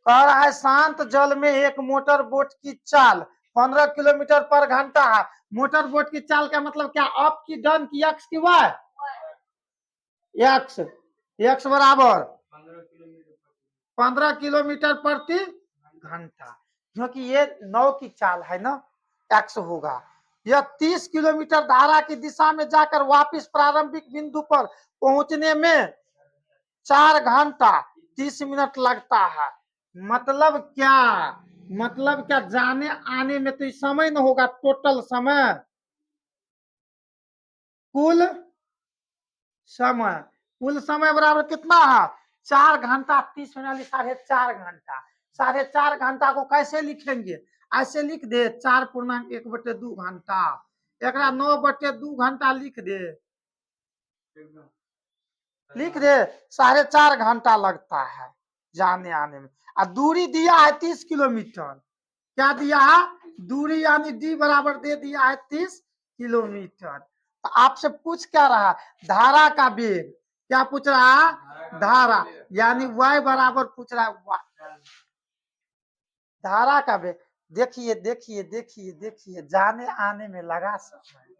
कह रहा है शांत जल में एक मोटर बोट की चाल 15 किलोमीटर पर घंटा है। मोटर बोट की चाल का मतलब क्या, अप की, डाउन की, एक्स की, वाई? एक्स। एक्स बराबर 15 किलोमीटर प्रति घंटा, क्योंकि ये 9 की चाल है ना, एक्स होगा। यह 30 किलोमीटर धारा की दिशा में जाकर वापस प्रारंभिक बिंदु पर पहुंचने में 4 घंटा 30 मिनट लगता है। मतलब क्या, मतलब क्या, जाने आने में तो समय न होगा, टोटल समय, कुल समय, कुल समय बराबर कितना है, 4 घंटा 30 मिनट, 4.5 घंटा। 4.5 घंटा को कैसे लिखेंगे, ऐसे लिख दे 4.1/2 घंटा, एक 9/2 घंटा लिख दे, लिख दे 4.5 घंटा लगता है जाने आने में। और दूरी दिया है 30 किलोमीटर, क्या दिया है, दूरी यानी डी बराबर दे दिया है 30 किलोमीटर। तो आपसे पूछ क्या रहा, धारा का वेग, क्या पूछ रहा है, धारा, यानी y बराबर पूछ रहा है, धारा का वेग। देखिए देखिए देखिए देखिए, जाने आने में लगा समय,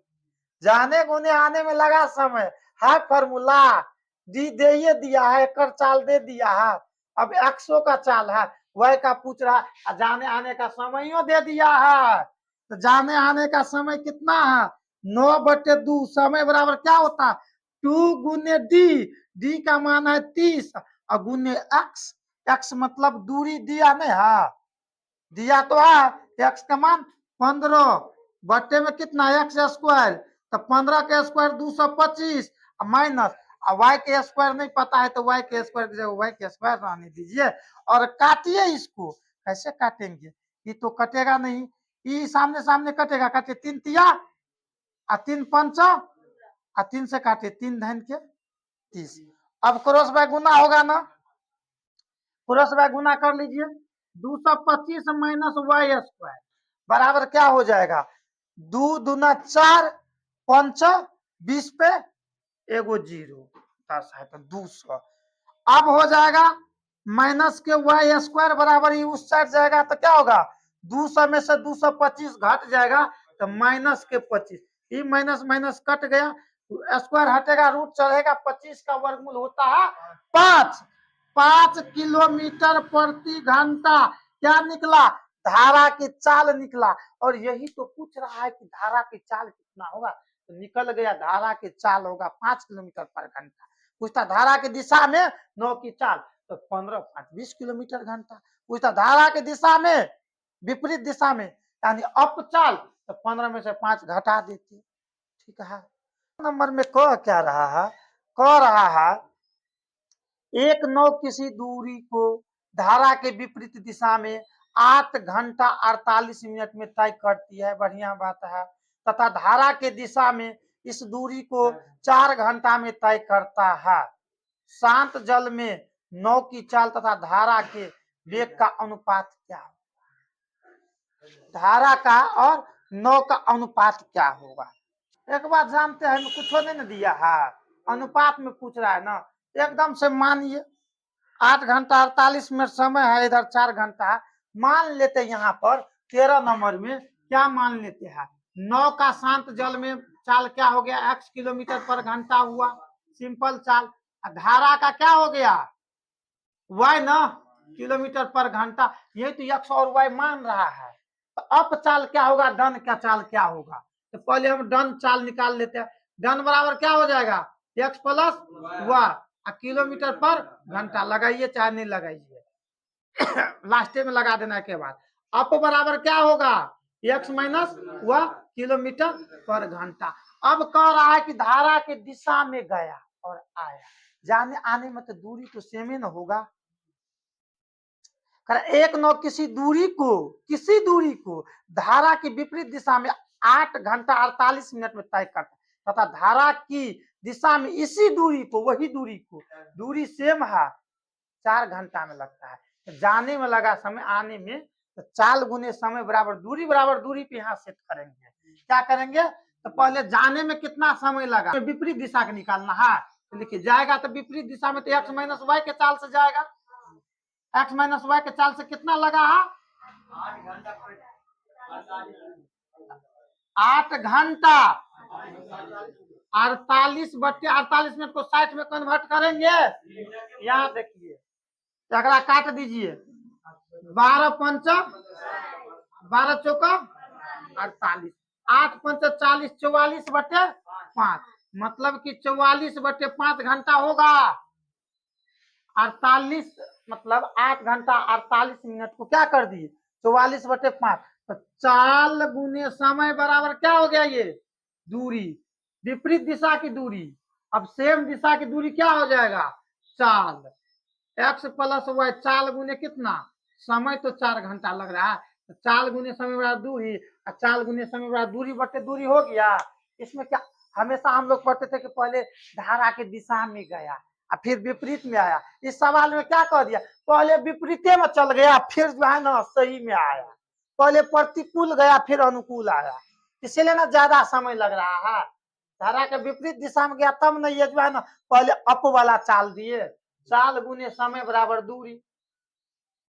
जाने गुने आने में लगा समय है, फॉर्मूला डी दे दिया है, कर चाल दे दिया है। अब 100 का चाल है, वह का पूछ रहा है, जाने आने का समय दे दिया है। तो जाने आने का समय कितना है, 9/2, समय बराबर क्या होता है, 2 गुने डी, डी का मान है 30 और गुने एक्स, एक्स मतलब दूरी दिया नहीं है, दिया तो है, एक्स का मान 15 बट्टे में कितना, एक्स स्क्वायर, तो 15 के स्क्वायर 225 माइनस, वाई के स्क्वायर नहीं पता है तो वाई के स्क्वायर की जगह वाई के स्क्वायर रहने दीजिए और काटिए इसको। कैसे काटेंगे, ये तो कटेगा नहीं, ये सामने सामने कटेगा, काटे 3 तिया और 3 पंचा और 3 से काटे 3 धन के 30। अब क्रॉस बाय गुना होगा ना, क्रॉस बाय गुना कर लीजिए, 225 माइनस वाई स्क्वायर बराबर क्या हो जाएगा, 2 दूना 4 5 20 पे एगो 0 10 है तो 200। अब हो जाएगा माइनस के वाई स्क्वायर बराबर ही उस साइड जाएगा तो क्या होगा, 200 में से 225 घट जाएगा तो माइनस के 25, ये माइनस माइनस कट गया, स्क्वायर हटेगा, रूट चढ़ेगा, 25 का वर्गमूल होता है 5। 5 किलोमीटर प्रति घंटा क्या निकला, धारा की चाल निकला। और यही तो पूछ रहा है कि धारा की चाल कितना होगा, तो निकल गया, धारा की चाल होगा 5 किलोमीटर पर घंटा। पूछता धारा की दिशा में 9 की चाल, तो 15 5 20 किलोमीटर घंटा। पूछता धारा की दिशा में, विपरीत दिशा में यानी अप चाल, तो 15 में से 5 घटा देते। ठीक है, नंबर में कह क्या रहा है, कह रहा है एक नौ किसी दूरी को धारा के विपरीत दिशा में 8 घंटा 48 मिनट में तय करती है, बढ़िया बात है, तथा धारा के दिशा में इस दूरी को 4 घंटा में तय करता है। शांत जल में 9 की चाल तथा धारा के वेग का अनुपात क्या होगा, धारा का और 9 का अनुपात क्या होगा। एक बात जानते हैं, कुछ नहीं ना दिया है, अनुपात में पूछ रहा है ना, एकदम से मानिए 8 घंटा 48 मिनट समय है, इधर 4 घंटा, मान लेते हैं यहाँ पर 13 नंबर में क्या मान लेते हैं, 9 का शांत जल में चाल क्या हो गया, x किलोमीटर पर घंटा हुआ, सिंपल चाल। धारा का क्या हो गया, y ना, किलोमीटर पर घंटा, यही तो x और y मान रहा है। तो अप चाल क्या होगा, डन का चाल क्या होगा, तो पहले हम डन चाल निकाल लेते हैं। डन बराबर क्या हो जाएगा, x प्लस y, किलोमीटर पर घंटा लगाइए चाहे नहीं लगाइए लास्ट में लगा देने के बाद अप बराबर क्या होगा, x माइनस वह किलोमीटर पर घंटा। अब कह रहा है कि धारा के दिशा में गया और आया, जाने आने में तो दूरी तो सेम ही ना होगा। एक नौ किसी दूरी को धारा की विपरीत दिशा में 8 घंटा 48 मिनट में तय करता, तथा धारा की दिशा में इसी दूरी को, वही दूरी को, दूरी सेम है, 4 घंटा में लगता है। तो जाने में लगा समय, आने में तो चाल गुने समय बराबर दूरी पे यहाँ सेट करेंगे। क्या करेंगे, तो पहले जाने में कितना समय लगा, विपरीत दिशा का निकालना है, तो लिखिए जाएगा तो विपरीत दिशा में तो x माइनस वाई के चाल से जाएगा, एक्स माइनस वाई के चाल से कितना लगा है? 8 घंटा 48/48 मिनट को 60 में कन्वर्ट करेंगे। यहाँ देखिए, अगला काट दीजिए। 12 पंचा 12 चौका 48, 8 पंचा 40, 44/5, मतलब कि 44/5 घंटा होगा। 48 मतलब 8 घंटा 48 मिनट को क्या कर दिए? 44/5। तो चाल गुने समय बराबर क्या हो गया? ये दूरी, विपरीत दिशा की दूरी। अब सेम दिशा की दूरी क्या हो जाएगा? चाल। एक्स प्लस वाई, चाल गुने कितना? समय तो 4 घंटा लग रहा है, तो चाल गुने समय बराबर दूरी, और चाल गुने समय बराबर दूरी बटे दूरी हो गया। इसमें क्या, हमेशा हम लोग पढ़ते थे कि पहले धारा के दिशा में गया और फिर विपरीत में आया। इस सवाल में क्या कह दिया? पहले विपरीते में चल गया, फिर जो है ना सही में आया। पहले प्रतिकूल गया, फिर अनुकूल आया, इसीलिए ना ज्यादा समय लग रहा है। धारा के विपरीत दिशा में गया तब ना ये जो है ना पहले अप वाला चाल दिए। चाल गुने समय बराबर दूरी,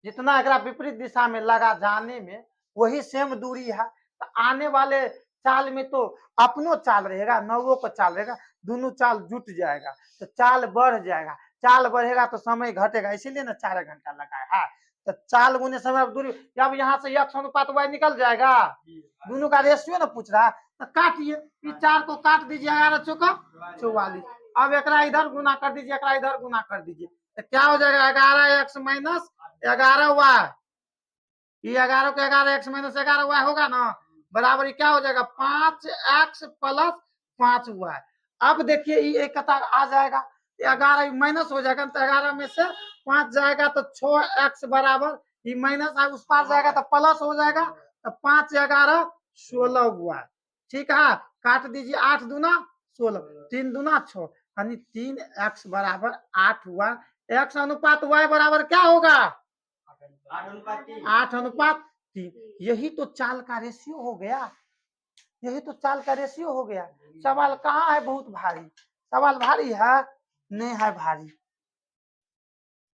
जितना अगर विपरीत दिशा में लगा जाने में वही सेम दूरी है। तो आने वाले चाल में तो अपनो चाल रहेगा, नवो का चाल रहेगा, दोनों चाल जुट जाएगा तो चाल बढ़ जाएगा। चाल बढ़ेगा तो समय घटेगा, इसीलिए ना 4 घंटा लगा है। तो चाल गुने समय दूरी। अब यहाँ से x अनुपात y निकल जाएगा, दोनों का रेशियो ना पूछ रहा है। तो काटिए, इस 4 को काट दीजिए, 11 चौका 44। अब एक इधर गुना कर दीजिए, एक इधर गुना कर दीजिए, तो क्या हो जाएगा? 11x minus 11y। ये 11 को 11x माइनस 11y होगा ना, बराबर क्या हो जाएगा? 5x plus 5y। अब देखिए ये कतार आ जाएगा, 11 माइनस हो जाएगा, तो 11 में से 5 जाएगा तो 6x बराबर, ये माइनस उस पार जाएगा तो प्लस हो जाएगा, तो 5 11 16y। ठीक है, काट दीजिए, 8 दूना 16, 3 दूना 6, यानी 3x बराबर 8 हुआ। x अनुपात y बराबर क्या होगा? 8:3। यही तो चाल का रेशियो हो गया, यही तो चाल का रेशियो हो गया। सवाल कहाँ है? बहुत भारी सवाल। भारी है? नहीं है भारी।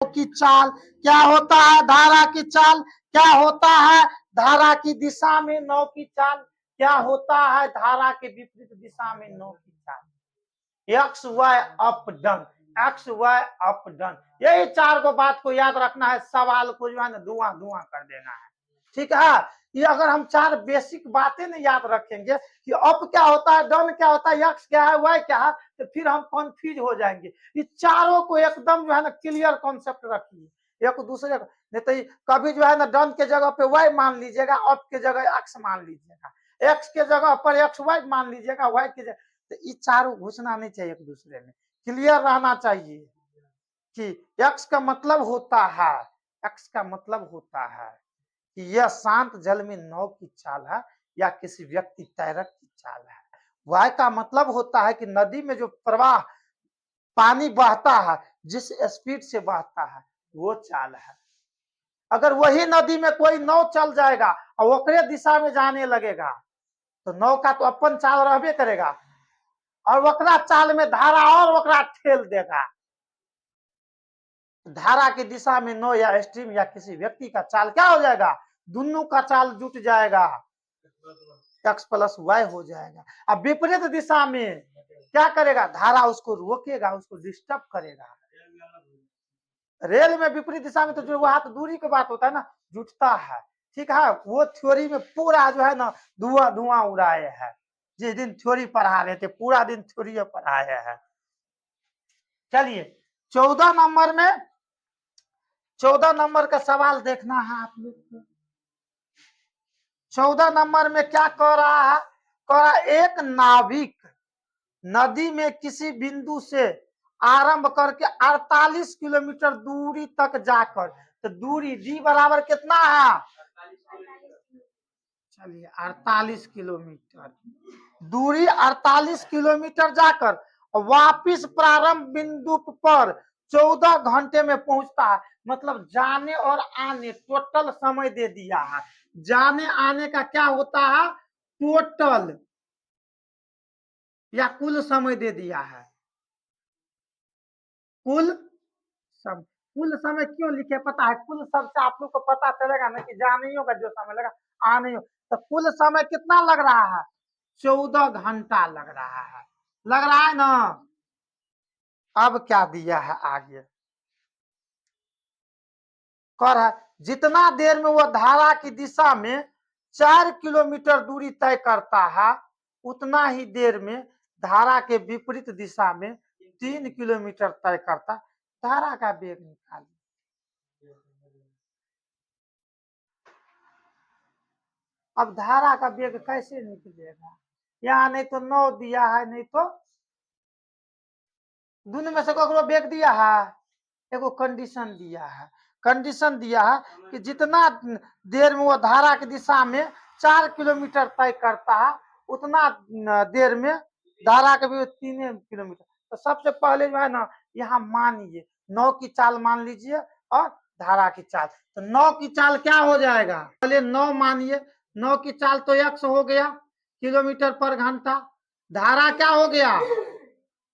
की चाल क्या होता है? धारा की चाल क्या होता है? धारा की दिशा में नौ की चाल क्या होता है? धारा के विपरीत दिशा में नौ की चाल। X y up down, x y up down, यही 4 को बात को याद रखना है। सवाल को जो है ना धुआं धुआं कर देना है। ठीक है, ये अगर हम 4 बेसिक बातें ना याद रखेंगे कि अप क्या होता है, डाउन क्या होता है, एक्स क्या है, वाई क्या है, तो फिर हम कंफ्यूज हो जाएंगे। ये चारों को एकदम जो है ना क्लियर कॉन्सेप्ट रखिए एक दूसरे को। नहीं तो कभी जो है ना डाउन के जगह पे वाई मान लीजिएगा, अप के जगह एक्स मान लीजिएगा, एक्स के जगह पर एक्स वाई मान लीजिएगा, वाई के जगह। तो ये चारों घुसना नहीं चाहिए एक दूसरे में, क्लियर रहना चाहिए कि एक्स का मतलब होता है, एक्स का मतलब होता है कि यह शांत जल में नाव की चाल है या किसी व्यक्ति तैरक की चाल है। वाय का मतलब होता है कि नदी में जो प्रवाह पानी बहता है, जिस स्पीड से बहता है वो चाल है। अगर वही नदी में कोई नाव चल जाएगा और ओकरे दिशा में जाने लगेगा तो नाव का तो अपन चाल रहबे करेगा, और ओकरा चाल में धारा और ओकरा ठेल देगा। धारा की दिशा में नाव या स्ट्रीम या किसी व्यक्ति का चाल क्या हो जाएगा? दोनों का चाल जुट जाएगा, एक्स प्लस वाई हो जाएगा। अब विपरीत दिशा में क्या करेगा? धारा उसको रोकेगा, उसको डिस्टर्ब करेगा। रेल में विपरीत दिशा में तो जो वहां तो दूरी की बात होता है ना, जुटता है। ठीक है, वो थ्योरी में पूरा जो है ना धुआं धुआं उड़ाए हैं। जिस दिन थ्योरी पढ़ा रहे थे पूरा दिन थ्योरी पढ़ाए हैं। चलिए 14 नंबर में, 14 नंबर का सवाल देखना है आप लोग को। 14 नंबर में क्या कह रहा है? कह रहा एक नाविक नदी में किसी बिंदु से आरंभ करके 48 किलोमीटर दूरी तक जाकर, तो दूरी डी बराबर कितना है? चलिए 48 किलोमीटर दूरी, 48 किलोमीटर जाकर वापिस प्रारंभ बिंदु पर 14 घंटे में पहुंचता है। मतलब जाने और आने टोटल समय दे दिया है। जाने आने का क्या होता है? टोटल या कुल समय दे दिया है, कुल समय। कुल समय क्यों लिखे पता है? कुल सबसे आप लोग को पता चलेगा ना कि जा नहीं होगा जो समय लगा, आ नहीं हो। तो कुल समय कितना लग रहा है? 14 घंटा लग रहा है। लग रहा है ना? अब क्या दिया है आगे? कर है जितना देर में वो धारा की दिशा में 4 किलोमीटर दूरी तय करता है, उतना ही देर में धारा के विपरीत दिशा में 3 किलोमीटर तय करता। धारा का वेग निकालिए। अब धारा का वेग कैसे निकलेगा? यहाँ नहीं तो 9 दिया है, नहीं तो दोनों में से ककरो वेग दिया है? एगो कंडीशन दिया है, कंडीशन दिया है कि जितना देर में वो धारा की दिशा में 4 किलोमीटर तय करता है, उतना देर में धारा के भी 3 किलोमीटर। तो सबसे पहले जो है ना, यहाँ मानिए 9 की चाल मान लीजिए और धारा की चाल। तो 9 की चाल क्या हो जाएगा? पहले 9 मानिए, 9 की चाल तो x हो गया किलोमीटर पर घंटा। धारा क्या हो गया?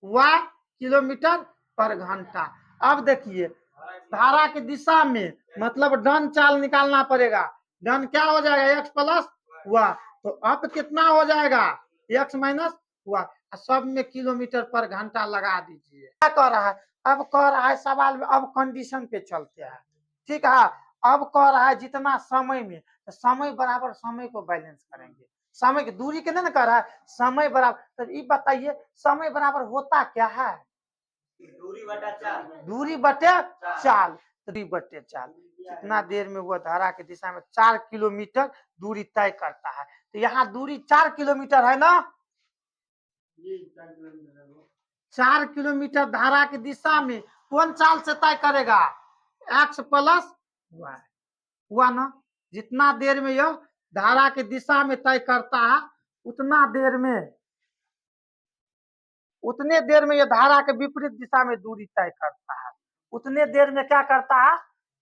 y किलोमीटर पर घंटा। अब देखिए धारा की दिशा में मतलब डन चाल निकालना पड़ेगा। डन क्या हो जाएगा? x plus y। तो अब कितना हो जाएगा? x minus y। सब में किलोमीटर पर घंटा लगा दीजिए। क्या कह रहा है? अब कह रहा है सवाल में, अब कंडीशन पे चलते हैं, ठीक है। अब कह रहा है जितना समय में, तो समय बराबर समय को बैलेंस करेंगे। समय की दूरी के नहीं कह रहा है, समय बराबर। तो ये बताइए समय बराबर होता क्या है? दूरी बटे चाल। दूरी बटे चाल। कितना देर में वो धारा की दिशा में 4 किलोमीटर दूरी तय करता है। तो यहाँ दूरी 4 किलोमीटर है ना? 4 किलोमीटर धारा की दिशा में कौन चाल से तय करेगा? x प्लस y हुआ ना। जितना देर में यह धारा की दिशा में तय करता है, उतने देर में यह धारा के विपरीत दिशा में दूरी तय करता है। उतने देर में क्या करता है?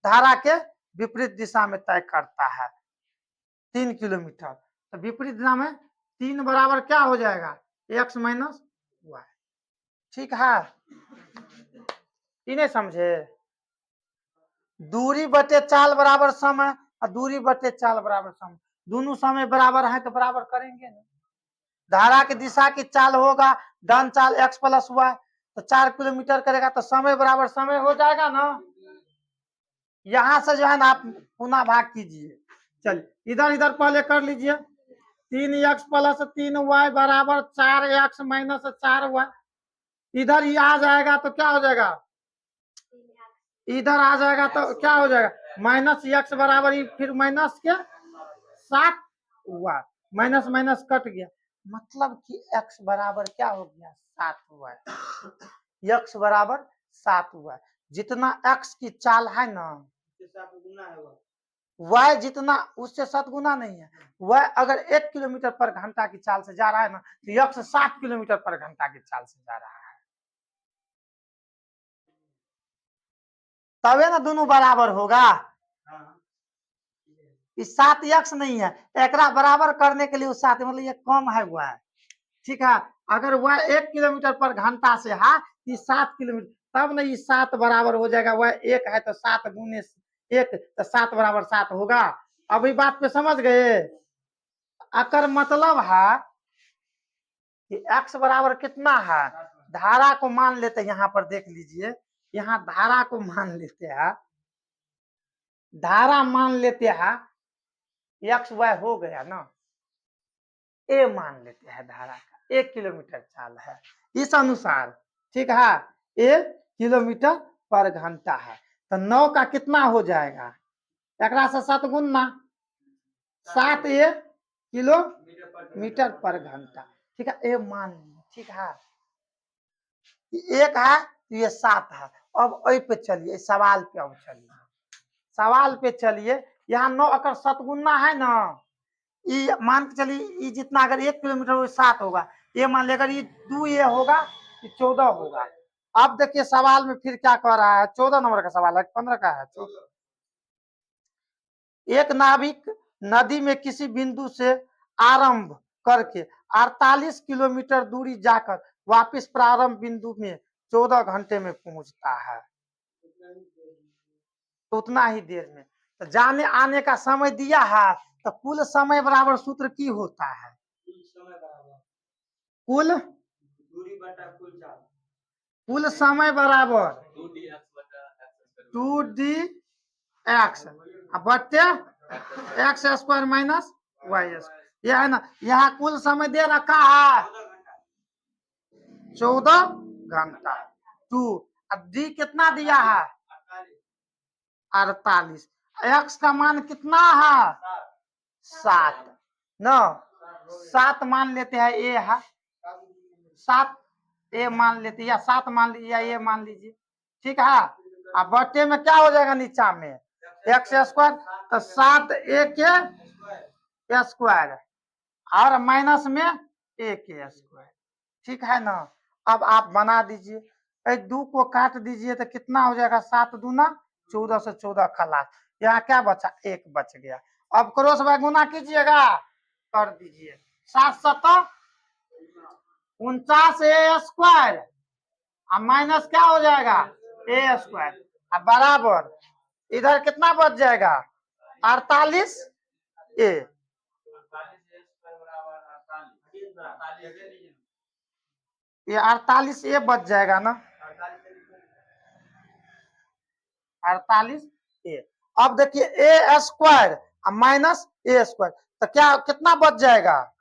धारा के विपरीत दिशा में तय करता है 3 किलोमीटर। तो विपरीत दिशा में 3 बराबर क्या हो जाएगा? x minus y। ठीक है, इन्हें समझे? दूरी बटे चाल बराबर समय और दूरी बटे चाल बराबर समय। दोनों समय बराबर है तो बराबर करेंगे ना। धारा की दिशा की चाल होगा डन चाल x प्लस y, तो 4 किलोमीटर करेगा तो समय बराबर समय हो जाएगा ना। यहां से जो है ना आप पुनः भाग कीजिए। चलिए इधर इधर पहले कर लीजिए। 3x प्लस 3y बराबर 4x माइनस 4y। इधर ही आ जाएगा तो क्या हो जाएगा? इधर आ जाएगा तो क्या हो जाएगा? माइनस x बराबर फिर माइनस के 7y। माइनस माइनस कट गया, मतलब कि x बराबर क्या हो गया? 7y। x बराबर 7y। जितना x की चाल है ना, y जितना उससे 7 गुना नहीं है। y अगर 1 किलोमीटर पर घंटा की चाल से जा रहा है ना, तो x 7 किलोमीटर पर घंटा की चाल से जा रहा है। तबे ना दोनों बराबर होगा। इस 7x नहीं है, एकरा बराबर करने के लिए उस 7 मतलब ये कम है y। ठीक है, अगर वह 1 किलोमीटर पर घंटा से है, 7 किलोमीटर, तब ना ये 7 बराबर हो जाएगा। वह 1 है तो 7 गुने 1 तो 7 बराबर 7 होगा। अभी बात पे समझ गए? अकर मतलब है कि x बराबर कितना है? धारा को मान लेते हैं, यहाँ पर देख लीजिए, यहाँ धारा को मान लेते हैं, धारा मान लेते हैं एक्स वाई हो गया ना, ए मान लेते हैं धारा का 1 किलोमीटर चाल है इस अनुसार। ठीक है, 1 किलोमीटर पर घंटा है तो 9 का कितना हो जाएगा? एक से 7 गुना 7 ए किलोमीटर पर घंटा। ठीक है, ए मान लिया। ठीक है, एक है तो ये 7 है। अब ए पे चलिए, सवाल पे अब चलिए, सवाल पे चलिए। यहाँ 9 अगर 7 गुना है ना, ये मान के चलिए, ये जितना अगर 1 किलोमीटर वो 7 होगा, ये मान लिया अगर ये 2 ये होगा, ये 14 होगा। अब देखिए सवाल में फिर क्या कह रहा है, 14 नंबर का सवाल है, 15 का है। एक नाविक नदी में किसी बिंदु से आरंभ करके 48 किलोमीटर दूरी जाकर वापस प्रारंभ बिंदु में 14 घंटे में पहुंचता है। तो उतना ही देर में। तो जाने आने का समय दिया है, तो कुल समय बराबर सूत्र की होता है? कुल कुल समय बराबर 2d एक्स बट्टे x square minus y square. यह है ना, यहाँ कुल समय दे रखा है 14 घंटा। 2 अब डी कितना दिया है? 48। एक्स का मान कितना है? 7 न 7 मान लेते हैं, ए है 7, ए मान लेते या 7 मान लीजिए या ए मान लीजिए, ठीक है। अब बट्टे में क्या हो जाएगा नीचा में एक्स स्क्वायर, तो 7 ए के स्क्वायर और माइनस में ए के स्क्वायर, ठीक है ना। अब आप बना दीजिए, 2 को काट दीजिए तो कितना हो जाएगा? 7 दूना 14 से 14 खलास, यहाँ क्या बचा? 1 बच गया। अब क्रॉस बाय गुना कीजिएगा, कर दीजिए 7 7 49 ए स्क्वायर अब माइनस क्या हो जाएगा? ए स्क्वायर अब बराबर इधर कितना बच जाएगा? 48 ए। ये 48 ए बच जाएगा ना, 48 ए। अब देखिए ए स्क्वायर माइनस ए स्क्वायर, तो क्या कितना बच जाएगा?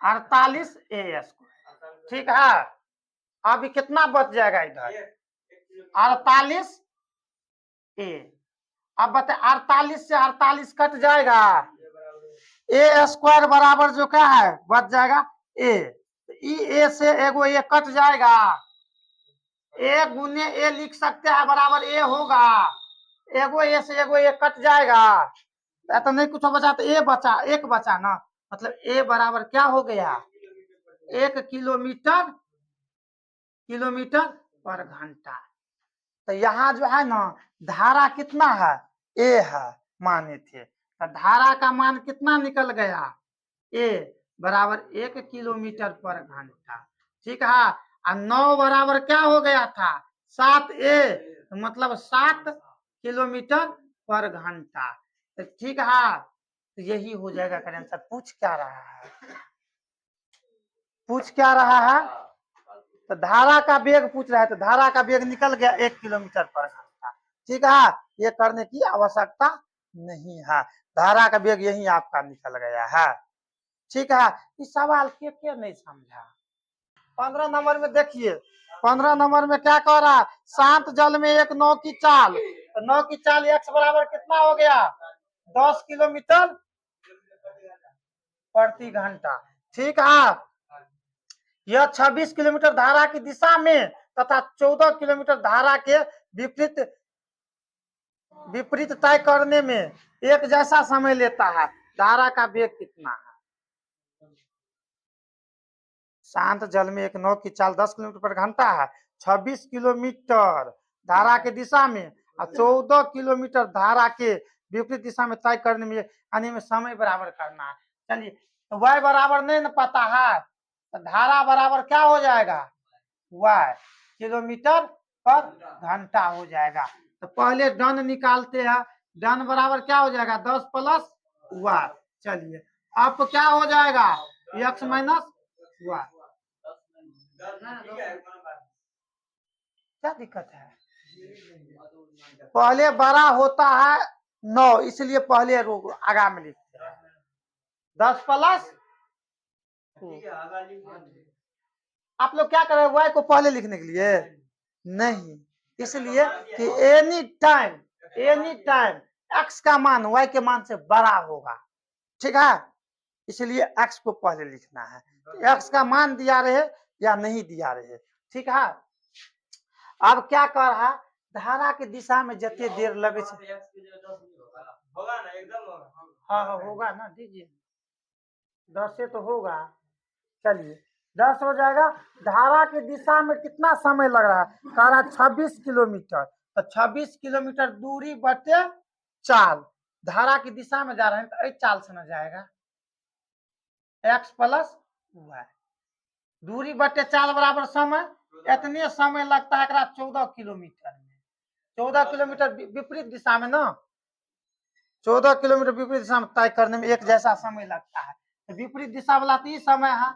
48 ए स्क्वायर, ठीक है। अभी कितना बच जाएगा इधर? 48 ए। अब बताए 48 से 48 कट जाएगा, ए स्क्वायर बराबर जो क्या है बच जाएगा ए, ए से एगो ए कट जाएगा, ए गुने ए लिख सकते हैं बराबर ए होगा, एगो ए से एगो ए कट जाएगा, तो नहीं कुछ बचा तो ए बचा, एक बचा ना, मतलब ए बराबर क्या हो गया? 1 किलोमीटर पर घंटा। तो यहाँ जो है ना धारा कितना है? ए है माने थे, तो धारा का मान कितना निकल गया? ए बराबर 1 किलोमीटर पर घंटा, ठीक है। और 9 बराबर क्या हो गया था? 7 ए, मतलब 7 किलोमीटर पर घंटा, तो ठीक है। तो यही हो जाएगा आंसर। पूछ क्या रहा है? पूछ क्या रहा है? तो धारा का वेग पूछ रहा है, तो धारा का वेग निकल गया 1 किलोमीटर पर घंटा, ठीक है। ये करने की आवश्यकता नहीं है, धारा का वेग यही आपका निकल गया है, ठीक है। इस सवाल के नहीं समझा? 15 नंबर में देखिए, 15 नंबर में क्या कह रहा है? शांत जल में एक नाव की चाल, तो नाव की चाल एक्स बराबर कितना हो गया? 10 किलोमीटर प्रति घंटा, ठीक है। यह 26 किलोमीटर धारा की दिशा में तथा 14 किलोमीटर धारा के विपरीत तय करने में एक जैसा समय लेता है। धारा का वेग कितना है? शांत जल में एक नाव की चाल 10 किलोमीटर पर घंटा है, 26 किलोमीटर धारा के दिशा में और 14 किलोमीटर धारा के विपरीत दिशा में तय करने में आने में समय बराबर करना है। चलिए, तो y बराबर नहीं न पता है, तो धारा बराबर क्या हो जाएगा? y किलोमीटर पर घंटा हो जाएगा। तो पहले डन निकालते हैं, डन बराबर क्या हो जाएगा? 10 प्लस y। चलिए, आपको क्या हो जाएगा? x minus y। क्या दिक्कत है? पहले बड़ा होता है 9, इसलिए पहले आगा में लिखते हैं 10 प्लस। आप लोग क्या कर रहे हैं? y को पहले लिखने के लिए नहीं, इसलिए कि एनी टाइम x का मान y के मान से बड़ा होगा, ठीक है। इसलिए x को पहले लिखना है, x का मान दिया रहे या नहीं दिया रहे, ठीक है। अब क्या कर रहा? धारा के दिशा में जते देर लगे होगा ना, एकदम हाँ होगा ना, दीजिए 10 से तो होगा। चलिए 10 हो जाएगा। धारा की दिशा में कितना समय लग रहा है? कह रहा 26 किलोमीटर, तो 26 किलोमीटर दूरी बटे चाल, धारा की दिशा में जा रहे हैं तो एक चाल से न जाएगा, x प्लस y, दूरी बटे चाल बराबर समय, इतने समय लगता है 14 किलोमीटर में, 14 किलोमीटर विपरीत दिशा में ना, 14 किलोमीटर विपरीत दिशा में तय करने में एक जैसा समय लगता है। तो विपरीत दिशा वाला तो समय है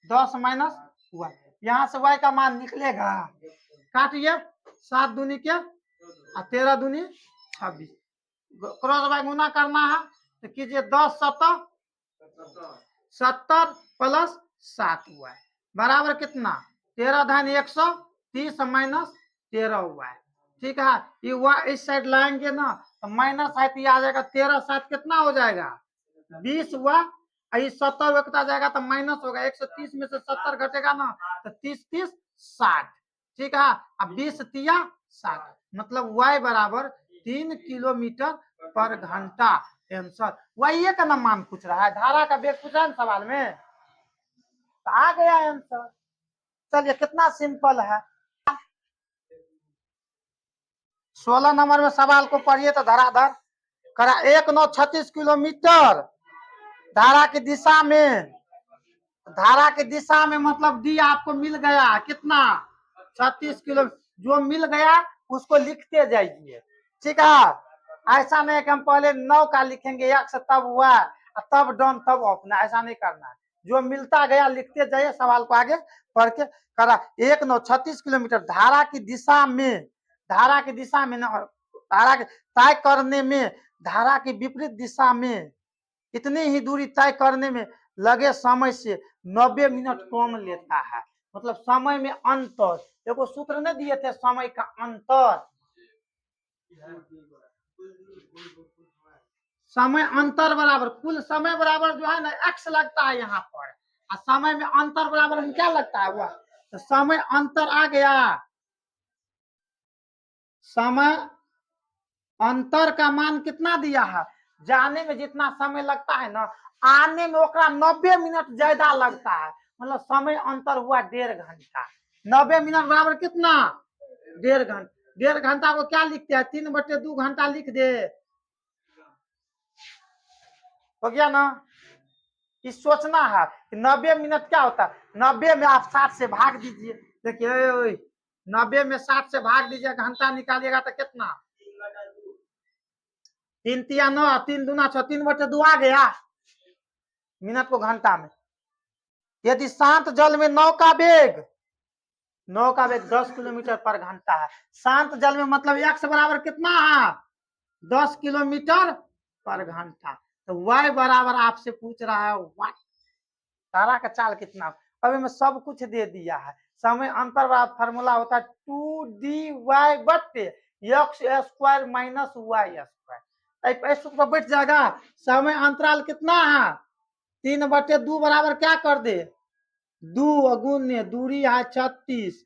10 माइनस y, यहाँ से y का मान निकलेगा, काटिए 7 दूनी के 13 दूनी 26, क्रॉस बाय गुना करना है तो कीजिए 10 70 प्लस 7y बराबर कितना 13 धन 130 माइनस 13y। ठीक है, ये y इस साइड लाएंगे ना तो माइनस है तो ये आ जाएगा 13 7 कितना हो जाएगा 20y, ये 70 व्यक्ता जाएगा तो माइनस होगा, 130 में से 70 घटेगा ना तो 30 30 60। ठीक है, अब 20 तिया 60, मतलब y बराबर 3 किलोमीटर पर घंटा। आंसर y का ना मान पूछ रहा है, धारा का वेग पूछ रहा है सवाल में, तो आ गया आंसर। चलिए कितना सिंपल है। 16 नंबर में सवाल को पढ़िए तो धराधर करा, 1936 किलोमीटर धारा की दिशा में, धारा की दिशा में मतलब डी आपको मिल गया कितना 36 किलो, जो मिल गया उसको लिखते जाइए। ठीक है, ऐसा नहीं कि हम पहले 9 का लिखेंगे x तब हुआ तब डन तब अपना, ऐसा नहीं करना है, जो मिलता गया लिखते जाइए, सवाल को आगे पढ़ के करा। 1936 किलोमीटर धारा की दिशा में, धारा की दिशा में ना, धारा के तय करने में धारा की विपरीत दिशा में इतनी ही दूरी तय करने में लगे समय से 90 मिनट कम लेता है, मतलब समय में अंतर। देखो सूत्र नहीं दिए थे समय का अंतर, समय अंतर बराबर कुल समय बराबर जो है ना x लगता है यहाँ पर, और समय में अंतर बराबर हम क्या लगता है वह, तो समय अंतर आ गया, समय अंतर का मान कितना दिया है, जाने में जितना समय लगता है ना आने में ओकरा 90 मिनट ज्यादा लगता है, मतलब समय अंतर हुआ 1.5 घंटा। 90 मिनट बराबर कितना 1.5 घंटा, 1.5 घंटा को क्या लिखते हैं 3/2 घंटा लिख दे, हो गया ना। इस सोचना है कि 90 मिनट क्या होता है, 90 में आप 60 से भाग दीजिए, देखिए 90 में 60 से भाग दीजिए, घंटा निकालिएगा तो कितना 3 तिया 9, 3 दूना 6, 3/2 आ गया मिनट को घंटा में। यदि शांत जल में नौका वेग 10 किलोमीटर पर घंटा है, शांत जल में मतलब x बराबर कितना है 10 किलोमीटर पर घंटा, तो y बराबर आपसे पूछ रहा है y, तारा का चाल कितना, अभी मैं सब कुछ दे दिया है। समय अंतर बराबर फार्मूला होता है 2dy बटे x square minus y square, बैठ जाएगा। समय अंतराल कितना है 3/2 बराबर क्या कर दे 2 गुने दूरी है 36,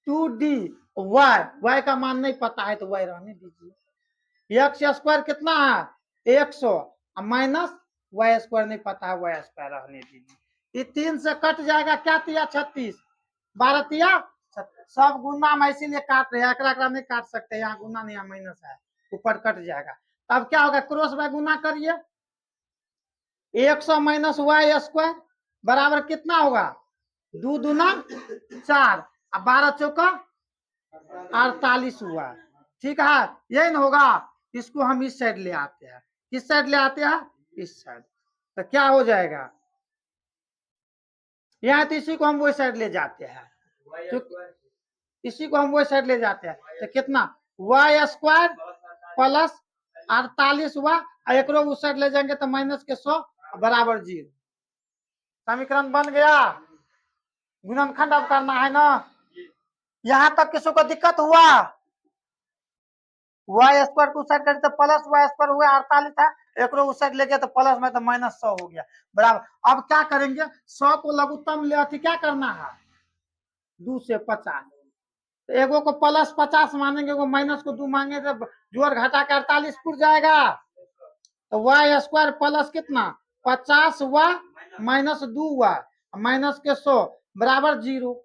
2d y का मान नहीं पता है तो y रहने दीजिए, x स्क्वायर कितना है 100 माइनस y स्क्वायर नहीं पता है y स्क्वायर रहने दीजिए, ये 3 से कट जाएगा, क्या तिया 36, 12 तिया सब गुना में इसीलिए काट रहे हैं, एकरा नहीं काट सकते, यहाँ गुना नहीं माइनस है, ऊपर कट जाएगा। तब क्या होगा क्रॉस बाय गुना करिए, 100 माइनस y स्क्वायर बराबर कितना होगा 2 दूना 4, 12 चौका 48 हुआ। ठीक है, यही ना होगा, इसको हम इस साइड ले आते हैं, किस साइड ले आते हैं इस साइड, तो क्या हो जाएगा यहाँ, तो इसी को हम वो साइड ले जाते हैं, इसी को हम वो साइड ले जाते हैं, तो कितना y स्क्वायर प्लस 48 हुआ, एक उस साइड ले जाएंगे तो माइनस के 100 बराबर 0। समीकरण बन गया, गुणनखंड अब करना है ना, यहाँ तक किसी को दिक्कत हुआ, y स्क्वायर को साइड करते तो प्लस y स्क्वायर हुआ 48 है, एक उस साइड ले गया तो प्लस में तो माइनस 100 हो गया बराबर। अब क्या करेंगे 100 को लघुत्तम ले अथी क्या करना है 2 से 50, तो एगो को प्लस 50 मानेंगे, एगो माइनस को 2 मांगे तो जोड़ घटा के 48 पुर जाएगा, तो y स्क्वायर प्लस कितना 50 y माइनस 2 y माइनस के 100 बराबर 0।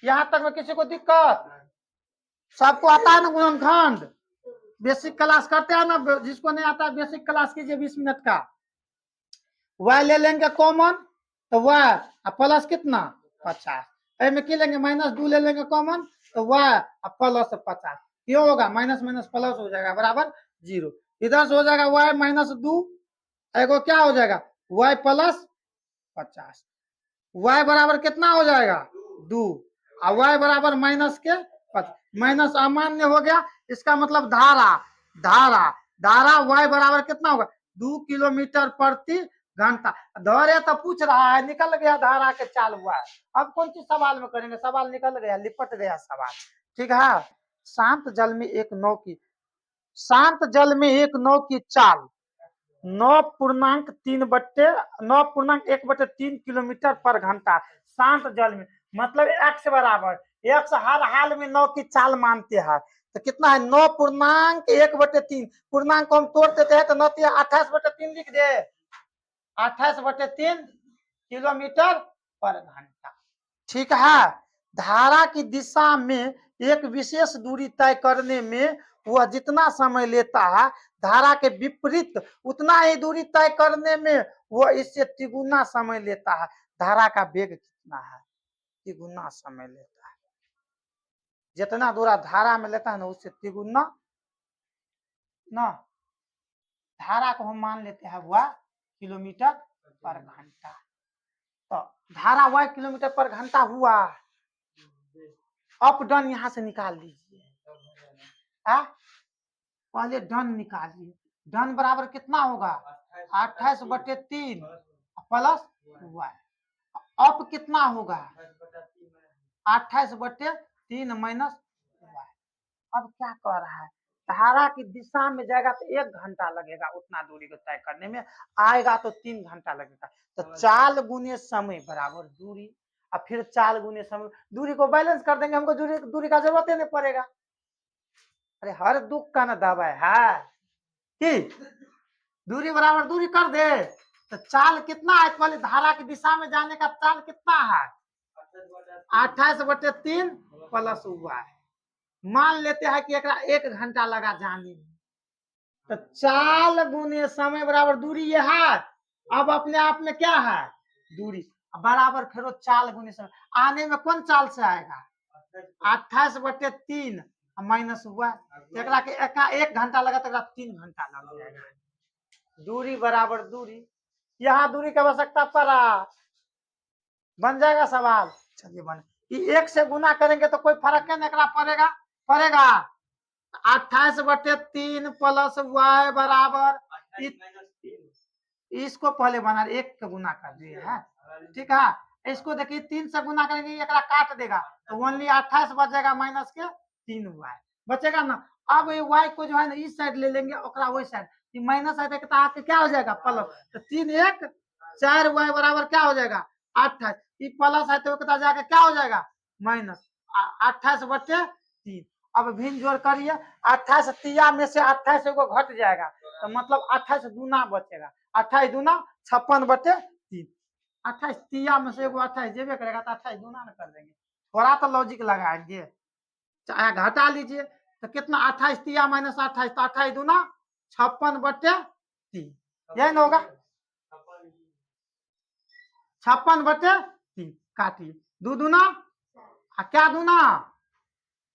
यहाँ तक में किसी को दिक्कत, सबको आता है ना गुणनखंड, बेसिक क्लास करते हैं ना, जिसको नहीं आता है बेसिक क्लास कीजिए 20 मिनट का। y ले लेंगे कॉमन तो y प्लस कितना 50, में की लेंगे -2 ले लेंगे कॉमन, तो y प्लस 50 क्यों होगा, माइनस माइनस प्लस हो जाएगा बराबर 0। इधर से हो जाएगा y -2, एगो क्या हो जाएगा y प्लस 50, y बराबर कितना हो जाएगा 2, और y बराबर माइनस के माइनस अमान्य हो गया, इसका मतलब धारा धारा धारा y बराबर कितना होगा 2 किलोमीटर प्रति घंटा। धरे तो पूछ रहा है, निकल गया धारा के चाल हुआ है। अब कौन सी सवाल में करेंगे, सवाल निकल गया, लिपट गया सवाल। ठीक है। शांत जल में एक नाव की शांत जल में एक नाव की चाल 9.1/3 किलोमीटर पर घंटा शांत जल में, मतलब x बराबर x हर हाल में 9 की चाल मानते हैं, तो कितना है 9.1/3, पूर्णांक को हम तोड़ देते हैं तो 28/3 लिख दे, 28/3 किलोमीटर पर घंटा। ठीक है। धारा की दिशा में एक विशेष दूरी तय करने में वह जितना समय लेता है, धारा के विपरीत उतना ही दूरी तय करने में वह इससे तिगुना समय लेता है। धारा का वेग कितना है, तिगुना समय लेता है। जितना दूरा धारा में लेता है ना, उससे तिगुना ना, धारा को हम मान लेते हैं वह किलोमीटर पर घंटा। तो धारा वह किलोमीटर पर घंटा हुआ, अप डाउन यहां से निकाल लीजिए। पहले डन निकालिए, डन बराबर कितना होगा 28/3 प्लस y, अप कितना होगा 28/3 माइनस y। अब क्या कह रहा है, धारा की दिशा में जाएगा तो 1 घंटा लगेगा उतना दूरी को तय करने में, आएगा तो 3 घंटा लगेगा। तो चाल गुने समय बराबर दूरी, और फिर चाल गुने समय, दूरी को बैलेंस कर देंगे, हमको दूरी का जरूरत ही नहीं पड़ेगा। अरे हर दुख का ना दवाई है कि दूरी बराबर दूरी कर दे, तो चाल कितना है, पहले धारा की दिशा में जाने का चाल कितना है 28/3 प्लस हुआ है। मान लेते हैं कि 1 घंटा लगा जाने में, तो चाल गुने समय बराबर दूरी ये है। अब अपने आप में क्या है दूरी बराबर, फिर चाल गुने समय, आने में कौन चाल से आएगा 28/3 माइनस हुआ, एक घंटा लगा तो 3 घंटा लग जाएगा। दूरी बराबर दूरी, यहाँ दूरी की आवश्यकता पड़ा, बन जाएगा सवाल। चलिए बन, 1 से गुना करेंगे तो कोई फर्क नहीं पड़ेगा पड़ेगा 28/3 प्लस y बराबर, इसको पहले बना 1 का गुना कर दिए है। ठीक है, इसको देखिए 3 से गुना करेंगे, एक काट देगा तो ओनली 28 बच जाएगा, माइनस के 3y बचेगा ना। अब ये y को जो है ना इस साइड ले लेंगे, वही साइड माइनस साइड क्या हो जाएगा प्लस, तो 3 1 4y बराबर क्या हो जाएगा 28, प्लस है तो जाकर क्या हो जाएगा माइनस 28/3। अब भिन्न जोड़ करिए, 28 तिया में से 28 को घट जाएगा, तो मतलब 28 दूना बचेगा, 28 दूना 56/3, 28 तिया में से 28 जेबे करेगा, तो 28 दूना न कर देंगे, थोड़ा तो लॉजिक लगाएंगे, चाहे घटा लीजिए तो कितना 28 तिया माइनस 28, तो 28 दूना 56/3, यही ना होगा 56/3, काटिए, 2 दूना क्या दूना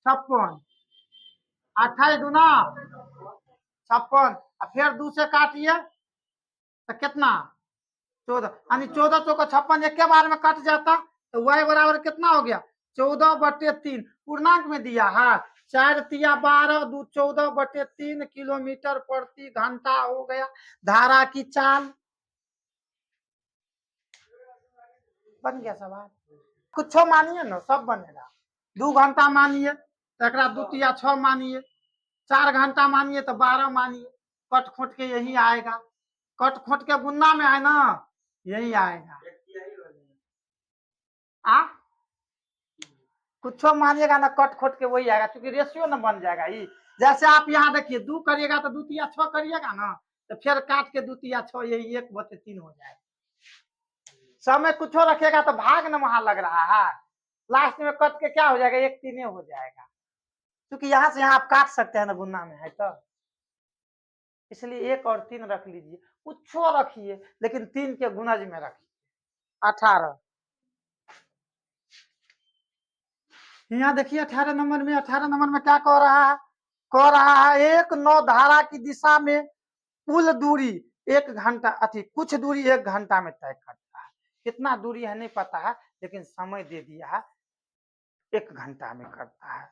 56, 28 दूना 56, फिर 2 से काटिए तो कितना 14, यानी 14 चौका 56 एक के बार में कट जाता, तो y बराबर कितना हो गया 14/3, पूर्णांक में दिया है 4 तिया 12, 2 14/3 किलोमीटर प्रति घंटा हो गया धारा की चाल। बन गया सवाल, कुछ मानिए ना सब बनेगा। 2 घंटा मानिए तो 2 तिया 6 मानिए, 4 घंटा मानिए तो 12 मानिए, कट खोट के यही आएगा, कट खोट के गुन्ना में है ना यही आएगा। कुछ मानिएगा ना कट खोट के वही आएगा, क्योंकि रेशियो ना बन जाएगा। ये जैसे आप यहाँ देखिए 2 करिएगा तो 2 तिया 6 करिएगा ना, तो फिर काट के 2 तिया 6 यही 1/3 हो जाएगा। समय कुछ रखेगा तो भाग न वहां लग रहा है, लास्ट में कट के क्या हो जाएगा 1/3 हो जाएगा, क्योंकि यहाँ से यहाँ आप काट सकते हैं ना गुन्ना में है, तो इसलिए 1 और 3 रख लीजिए, कुछ रखिए लेकिन 3 के गुनज में रखिए 18। यहाँ देखिए 18 नंबर में क्या कह रहा है, कह रहा है एक नौ धारा की दिशा में कुल दूरी 1 घंटा अति कुछ दूरी 1 घंटा में तय करता है। कितना दूरी है नहीं पता है, लेकिन समय दे दिया है 1 घंटा में करता है।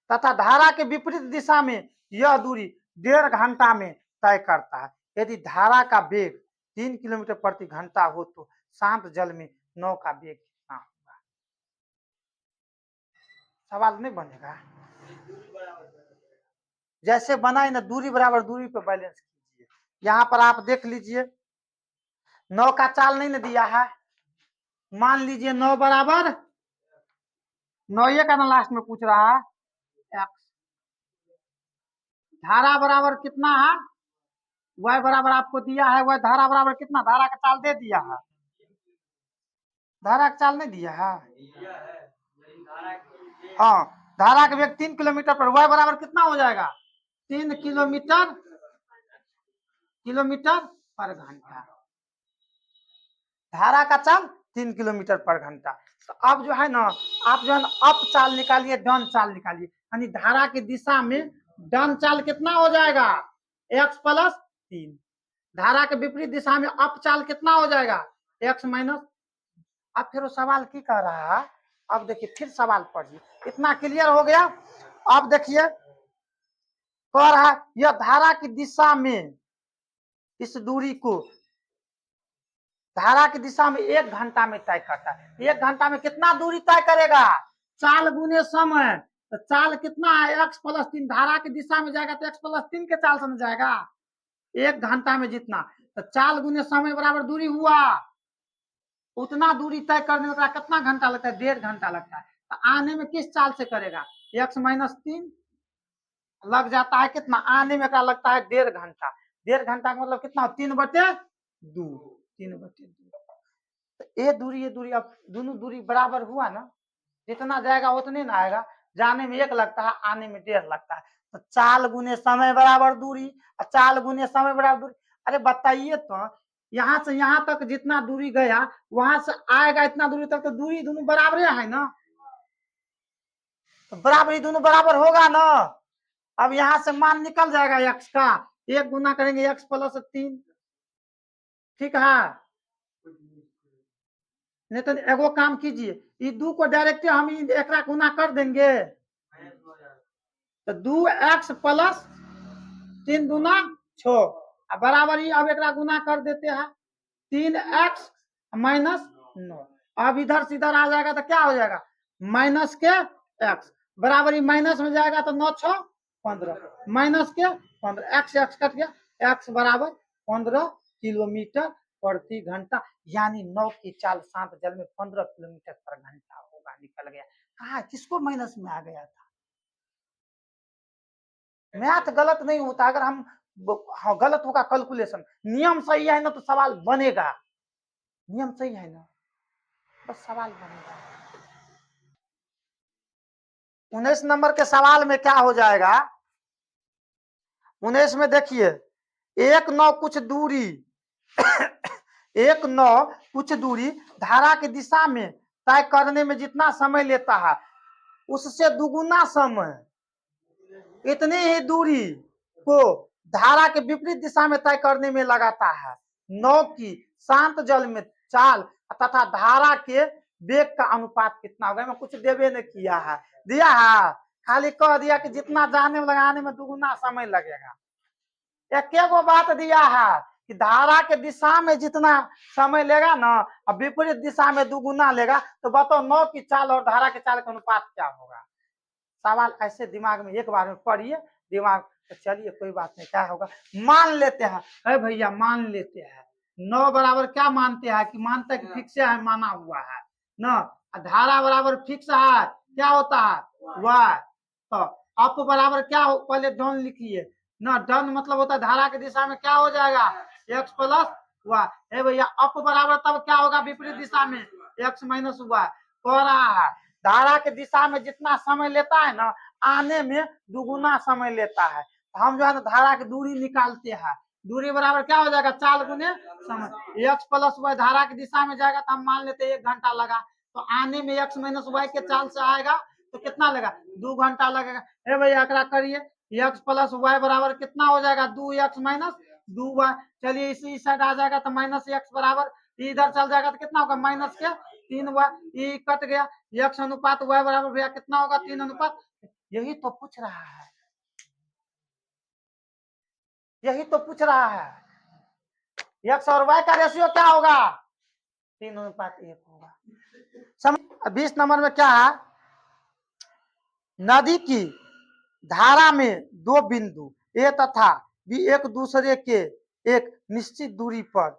तथा धारा के विपरीत दिशा में यह दूरी 1.5 घंटा में तय करता है। यदि धारा का वेग 3 किलोमीटर प्रति घंटा हो तो शांत जल में नाव का वेग कितना होगा। सवाल नहीं बनेगा, जैसे बनाए ना दूरी बराबर दूरी पे बैलेंस कीजिए। यहाँ पर आप देख लीजिए 9 का चाल नहीं ना दिया है, मान लीजिए 9 बराबर 9 का ना लास्ट में पूछ रहा है एक्स, धारा बराबर कितना है y बराबर आपको दिया है, वह धारा बराबर कितना, धारा का चाल दे दिया है, धारा का चाल नहीं दिया है। हाँ, धारा का वेग 3 किलोमीटर पर y बराबर कितना हो जाएगा 3 किलोमीटर पर घंटा। धारा का चाल 3 किलोमीटर पर घंटा। तो अब जो है ना आप जो है ना अप चाल निकालिए, डाउन चाल निकालिए, यानी धारा की दिशा में डाउन चाल कितना हो जाएगा x प्लस 3, धारा के विपरीत दिशा में अप चाल कितना हो जाएगा x माइनस। अब फिर वो सवाल की कह रहा है, अब देखिए फिर सवाल पढ़िए, इतना क्लियर हो गया। अब देखिए कह रहा है यह धारा की दिशा में इस दूरी को धारा की दिशा में 1 घंटा में तय करता है। 1 घंटा में कितना दूरी तय करेगा, चाल गुने समय, तो चाल कितना है x प्लस 3, धारा की दिशा में जाएगा तो x प्लस 3 के चाल से जाएगा 1 घंटा में जितना, तो चाल गुने समय बराबर दूरी हुआ, उतना दूरी तय करने में कितना घंटा लगता है 1.5 घंटा लगता है। तो आने में किस चाल से करेगा x माइनस 3 लग जाता है कितना, आने में क्या लगता है 1.5 घंटा, 1.5 घंटा का मतलब कितना 3/2, 3/2। तो ये दूरी अब दोनों दूरी बराबर हुआ ना, जितना जाएगा उतने ना आएगा, जाने में 1 लगता है आने में 1.5 लगता है, तो चाल गुने समय बराबर दूरी, चाल गुने समय बराबर दूरी। अरे बताइए तो यहाँ से यहाँ तक जितना दूरी गया वहां से आएगा इतना दूरी तक, तो दूरी दोनों बराबर है ना, तो बराबरी दोनों बराबर होगा ना। अब यहाँ से मान निकल जाएगा x का, 1 गुना करेंगे x प्लस 3, ठीक है। नहीं तो एगो काम कीजिए, ये 2 को डायरेक्ट हम एक गुना कर देंगे, तो 2x प्लस 3 दूना 6 बराबर ही, अब एक गुना कर देते हैं 3x माइनस 9, अब इधर से इधर आ जाएगा तो क्या हो जाएगा माइनस के x बराबर ही, माइनस में जाएगा तो 9 6 15, माइनस के 15, x कट गया, x बराबर 15 किलोमीटर प्रति घंटा, यानी 9 की चाल शांत जल में 15 किलोमीटर पर घंटा होगा, निकल गया। कहा किसको माइनस में आ गया था, मैथ गलत नहीं होता, अगर हम हाँ गलत होगा कैलकुलेशन, नियम सही है ना तो सवाल बनेगा, नियम सही है ना बस सवाल बनेगा। 19 नंबर के सवाल में क्या हो जाएगा, 19 में देखिए 1 9 कुछ दूरी 1 9 कुछ दूरी धारा की दिशा में तय करने में जितना समय लेता है उससे दुगुना समय इतनी ही दूरी को धारा के विपरीत दिशा में तय करने में लगाता है। 9 की शांत जल में चाल तथा धारा के वेग का अनुपात कितना होगा, मैं कुछ देवे ने किया है, दिया है, खाली कह दिया कि जितना जाने में लगाने में दुगुना समय लगेगा। एक बात दिया है कि धारा के दिशा में जितना समय लेगा ना और विपरीत दिशा में दुगुना लेगा, तो बताओ 9 की चाल और धारा के चाल का अनुपात क्या होगा। सवाल ऐसे दिमाग में एक बार में पढ़िए, दिमाग तो चलिए कोई बात नहीं, क्या होगा मान लेते हैं, अरे भैया मान लेते हैं 9 बराबर क्या मानते हैं कि मानते हैं कि फिक्स है, माना हुआ है ना, धारा बराबर फिक्स है, क्या होता है वाई, तो अप बराबर क्या हो, पहले डाउन लिखिए ना, डाउन मतलब होता है धारा की दिशा में क्या हो जाएगा x प्लस वाई, हे भैया अप बराबर तब क्या होगा विपरीत दिशा में x माइनस वाई, कह रहा है धारा के दिशा में जितना समय लेता है ना आने में दुगुना समय लेता है, हम जो है ना धारा की दूरी निकालते हैं, दूरी बराबर क्या हो जाएगा चाल गुने समय, x प्लस वाई धारा की दिशा में जाएगा तो हम मान लेते 1 घंटा लगा, तो आने में x माइनस वाई के चाल से आएगा तो कितना लगेगा 2 घंटा लगेगा। हे भैया एकरा करिए x प्लस वाई बराबर कितना हो जाएगा 2x माइनस 2y। चलिए इसी साइड आ जाएगा तो माइनस x बराबर इधर चल जाएगा तो कितना होगा माइनस के 3y, ये कट गया x अनुपात y बराबर भैया कितना होगा 3 अनुपात। यही तो पूछ रहा है, यही तो पूछ रहा है। x और y का रेशियो क्या होगा 3 अनुपात 1 होगा। 20 नंबर में क्या है, नदी की धारा में दो बिंदु ए तथा बी एक दूसरे के एक निश्चित दूरी पर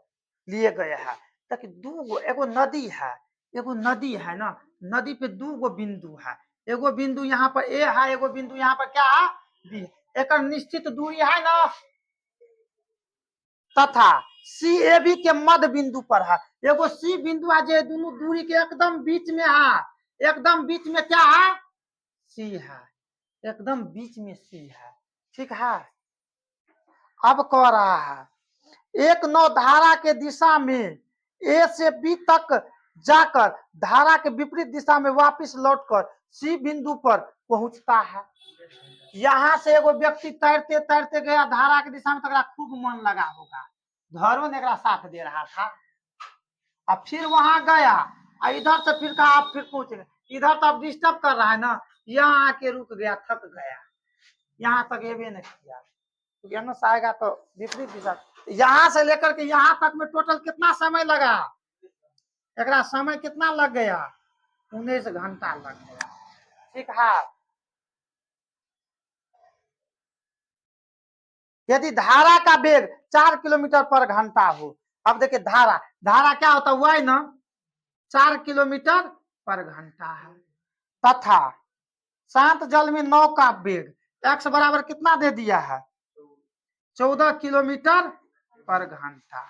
लिए गए हैं। ताकि दो एगो नदी है ना, नदी पे दो गो बिंदु है, एगो बिंदु यहाँ पर ए है, एगो बिंदु यहाँ पर क्या है बी, एक निश्चित दूरी है ना, तथा सी ए बी के मध्य बिंदु पर है। एगो सी बिंदु है जो दोनों दूरी के एकदम बीच में है, एकदम बीच में क्या है सी है, एकदम बीच में सी है, ठीक है। अब कह रहा है एक नौ धारा के दिशा में ए से बी तक जाकर धारा के विपरीत दिशा में वापस लौटकर सी बिंदु पर पहुंचता है। यहाँ से एगो व्यक्ति तैरते तैरते गया धारा के दिशा में, तो खूब मन लगा होगा, धरो ने साथ दे रहा था। अब फिर वहां गया, इधर से फिर कहा आप फिर पहुंच गए, इधर तो अब डिस्टर्ब कर रहा है ना, यहाँ आके रुक गया, थक गया, यहाँ तक ये भी नहीं किया, तो आएगा तो विपरीत दिशा। यहाँ से लेकर के यहाँ तक में टोटल कितना समय लगा, एक समय कितना लग गया 19 घंटा लग गया, ठीक है। यदि धारा का वेग 4 किलोमीटर पर घंटा हो, अब देखिए धारा धारा क्या होता हुआ है ना 4 किलोमीटर पर घंटा है, तथा शांत जल में नौ का वेग x बराबर कितना दे दिया है 14 किलोमीटर पर घंटा।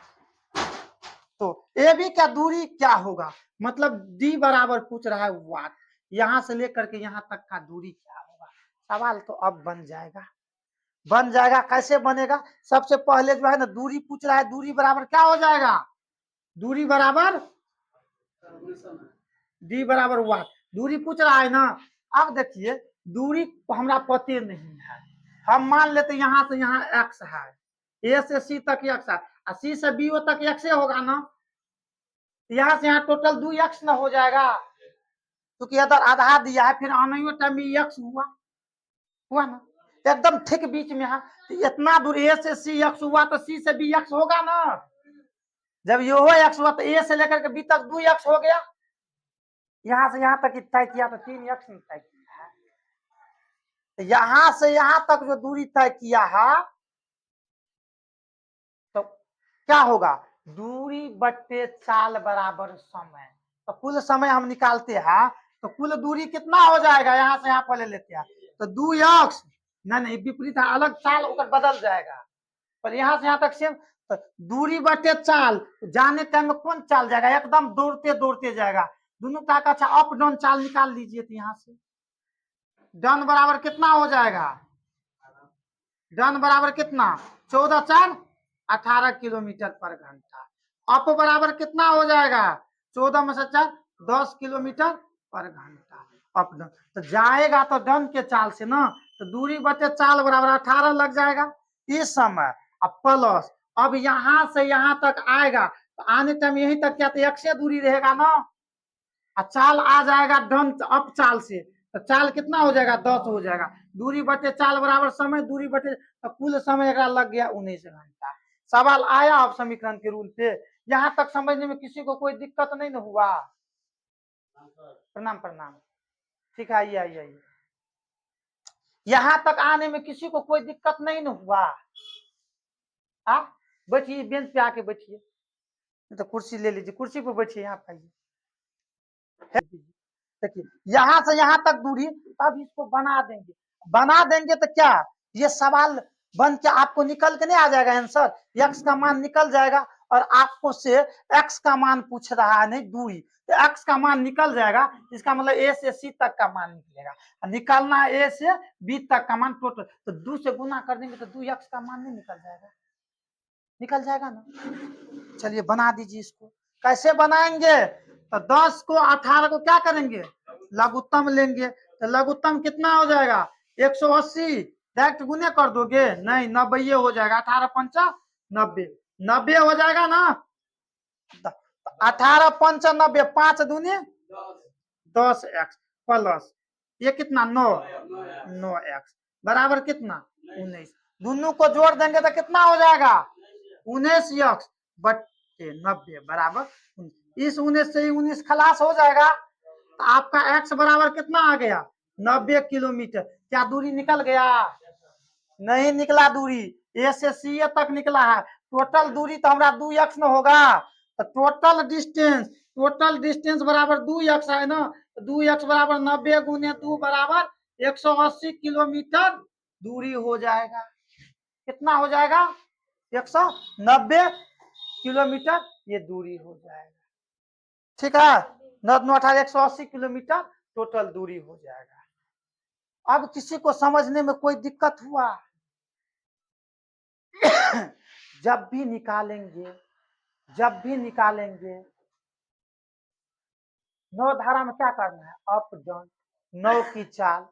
तो ए बी का दूरी क्या होगा, मतलब डी बराबर पूछ रहा है वाट, यहां से लेकर के यहां तक का दूरी क्या होगा। सवाल तो अब बन जाएगा, कैसे बनेगा। सबसे पहले जो है ना दूरी पूछ रहा है, दूरी बराबर क्या हो जाएगा, दूरी बराबर डी बराबर वाट, दूरी पूछ रहा है ना। अब देखिए दूरी हमरा पते नहीं है, हम मान लेते यहाँ से यहाँ x है, ए से सी तक x है, सी से बी तक x होगा ना, यहाँ से यहाँ टोटल 2x ना हो जाएगा, क्योंकि इधर आधा दिया है, फिर आने टाइम में x हुआ ना, एकदम ठीक बीच में है। तो इतना दूर ए से सी x हुआ तो सी से बी x होगा ना, जब यो x हुआ तो ए से लेकर के बी तक 2x हो गया, यहाँ से यहाँ तक तय किया तो 3x तय किया है। तो यहाँ से यहाँ तक जो दूरी तय किया है तो क्या होगा दूरी बट्टे चाल बराबर समय, तो कुल समय हम निकालते हैं तो कुल दूरी कितना हो जाएगा, यहाँ से यहाँ पहले लेते हैं तो 2x नहीं विपरीत है, अलग चाल बदल जाएगा, पर यहाँ से यहाँ तक सेम, तो दूरी बटे चाल, जाने टाइम में कौन चाल जाएगा एकदम दौड़ते दौड़ते जाएगा, दोनों का अच्छा अप डाउन चाल निकाल लीजिए, तो यहाँ से डन बराबर कितना हो जाएगा, डन बराबर कितना 14 4 18 किलोमीटर पर घंटा, अप बराबर कितना हो जाएगा 14 में से 4 10 किलोमीटर पर घंटा अप डाउन, तो जाएगा तो डन के चाल से ना, तो दूरी बटे चाल बराबर 18 लग जाएगा इस समय। अब प्लस अब यहाँ से यहाँ तक आएगा तो आने टाइम यहीं तक क्या तो एक से दूरी रहेगा ना, चाल आ जाएगा डन अप चाल से, तो चाल कितना हो जाएगा 10 हो जाएगा, दूरी बटे चाल बराबर समय, दूरी बटे तो कुल समय लग गया 19 घंटा। सवाल आया अब समीकरण के रूल पे, यहाँ तक समझने में किसी को कोई दिक्कत नहीं ना हुआ। प्रणाम प्रणाम, ठीक है आइए आइए आइए, यहाँ तक आने में किसी को कोई दिक्कत नहीं ना हुआ। बैठिए बेंच पे आके बैठिए, तो कुर्सी ले लीजिए, कुर्सी पे बैठिए, यहाँ पे आइए। देखिए यहाँ से यहाँ तक दूरी, तब इसको बना देंगे तो क्या ये सवाल बन के आपको निकल के नहीं आ जाएगा आंसर, x का मान निकल जाएगा, और आपको से x का मान पूछ रहा है नहीं दूरी, तो x का मान निकल जाएगा, इसका मतलब a से c तक का मान निकलेगा, निकलना है a से b तक का मान टोटल, तो 2 से गुना कर देंगे तो 2x का मान नहीं निकल जाएगा ना। चलिए बना दीजिए इसको, कैसे बनाएंगे, तो 10 को 18 को क्या करेंगे लघुत्तम लेंगे, तो लघुत्तम कितना हो जाएगा 180। डायरेक्ट गुने कर दोगे नहीं 90 हो जाएगा 18 पंचा 90 90 हो जाएगा ना 18 पंचा 90 5 दूनी 10x प्लस ये कितना 9x बराबर कितना 19 दोनों को जोड़ देंगे तो कितना हो जाएगा 19x बट्टे 90 बराबर इस 19 से 19 खलास हो जाएगा तो आपका x बराबर कितना आ गया 90 किलोमीटर। क्या दूरी निकल गया नहीं निकला दूरी ए से सी तक निकला है टोटल दूरी तो हमारा 2x न होगा तो टोटल डिस्टेंस बराबर 2x है ना 2x बराबर 90 गुने 2 बराबर 180 किलोमीटर दूरी हो जाएगा। कितना हो जाएगा 190 किलोमीटर ये दूरी हो जाएगा। ठीक है 9 180 किलोमीटर टोटल दूरी हो जाएगा। अब किसी को समझने में कोई दिक्कत हुआ जब भी निकालेंगे 9 धारा में क्या करना है अप डाउन 9 की चाल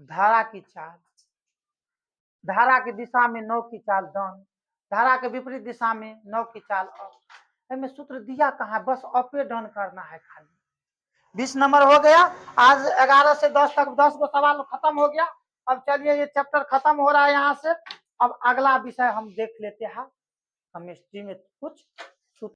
धारा की चाल धारा की दिशा में 9 की चाल डाउन धारा के विपरीत दिशा में 9 की चाल अप में सूत्र दिया कहाँ बस अप डाउन करना है खाली 20 नंबर हो गया। आज 11 से 10 तक 10 गो सवाल खत्म हो गया। अब चलिए ये चैप्टर खत्म हो रहा है यहाँ से। अब अगला विषय हम देख लेते हैं केमिस्ट्री में कुछ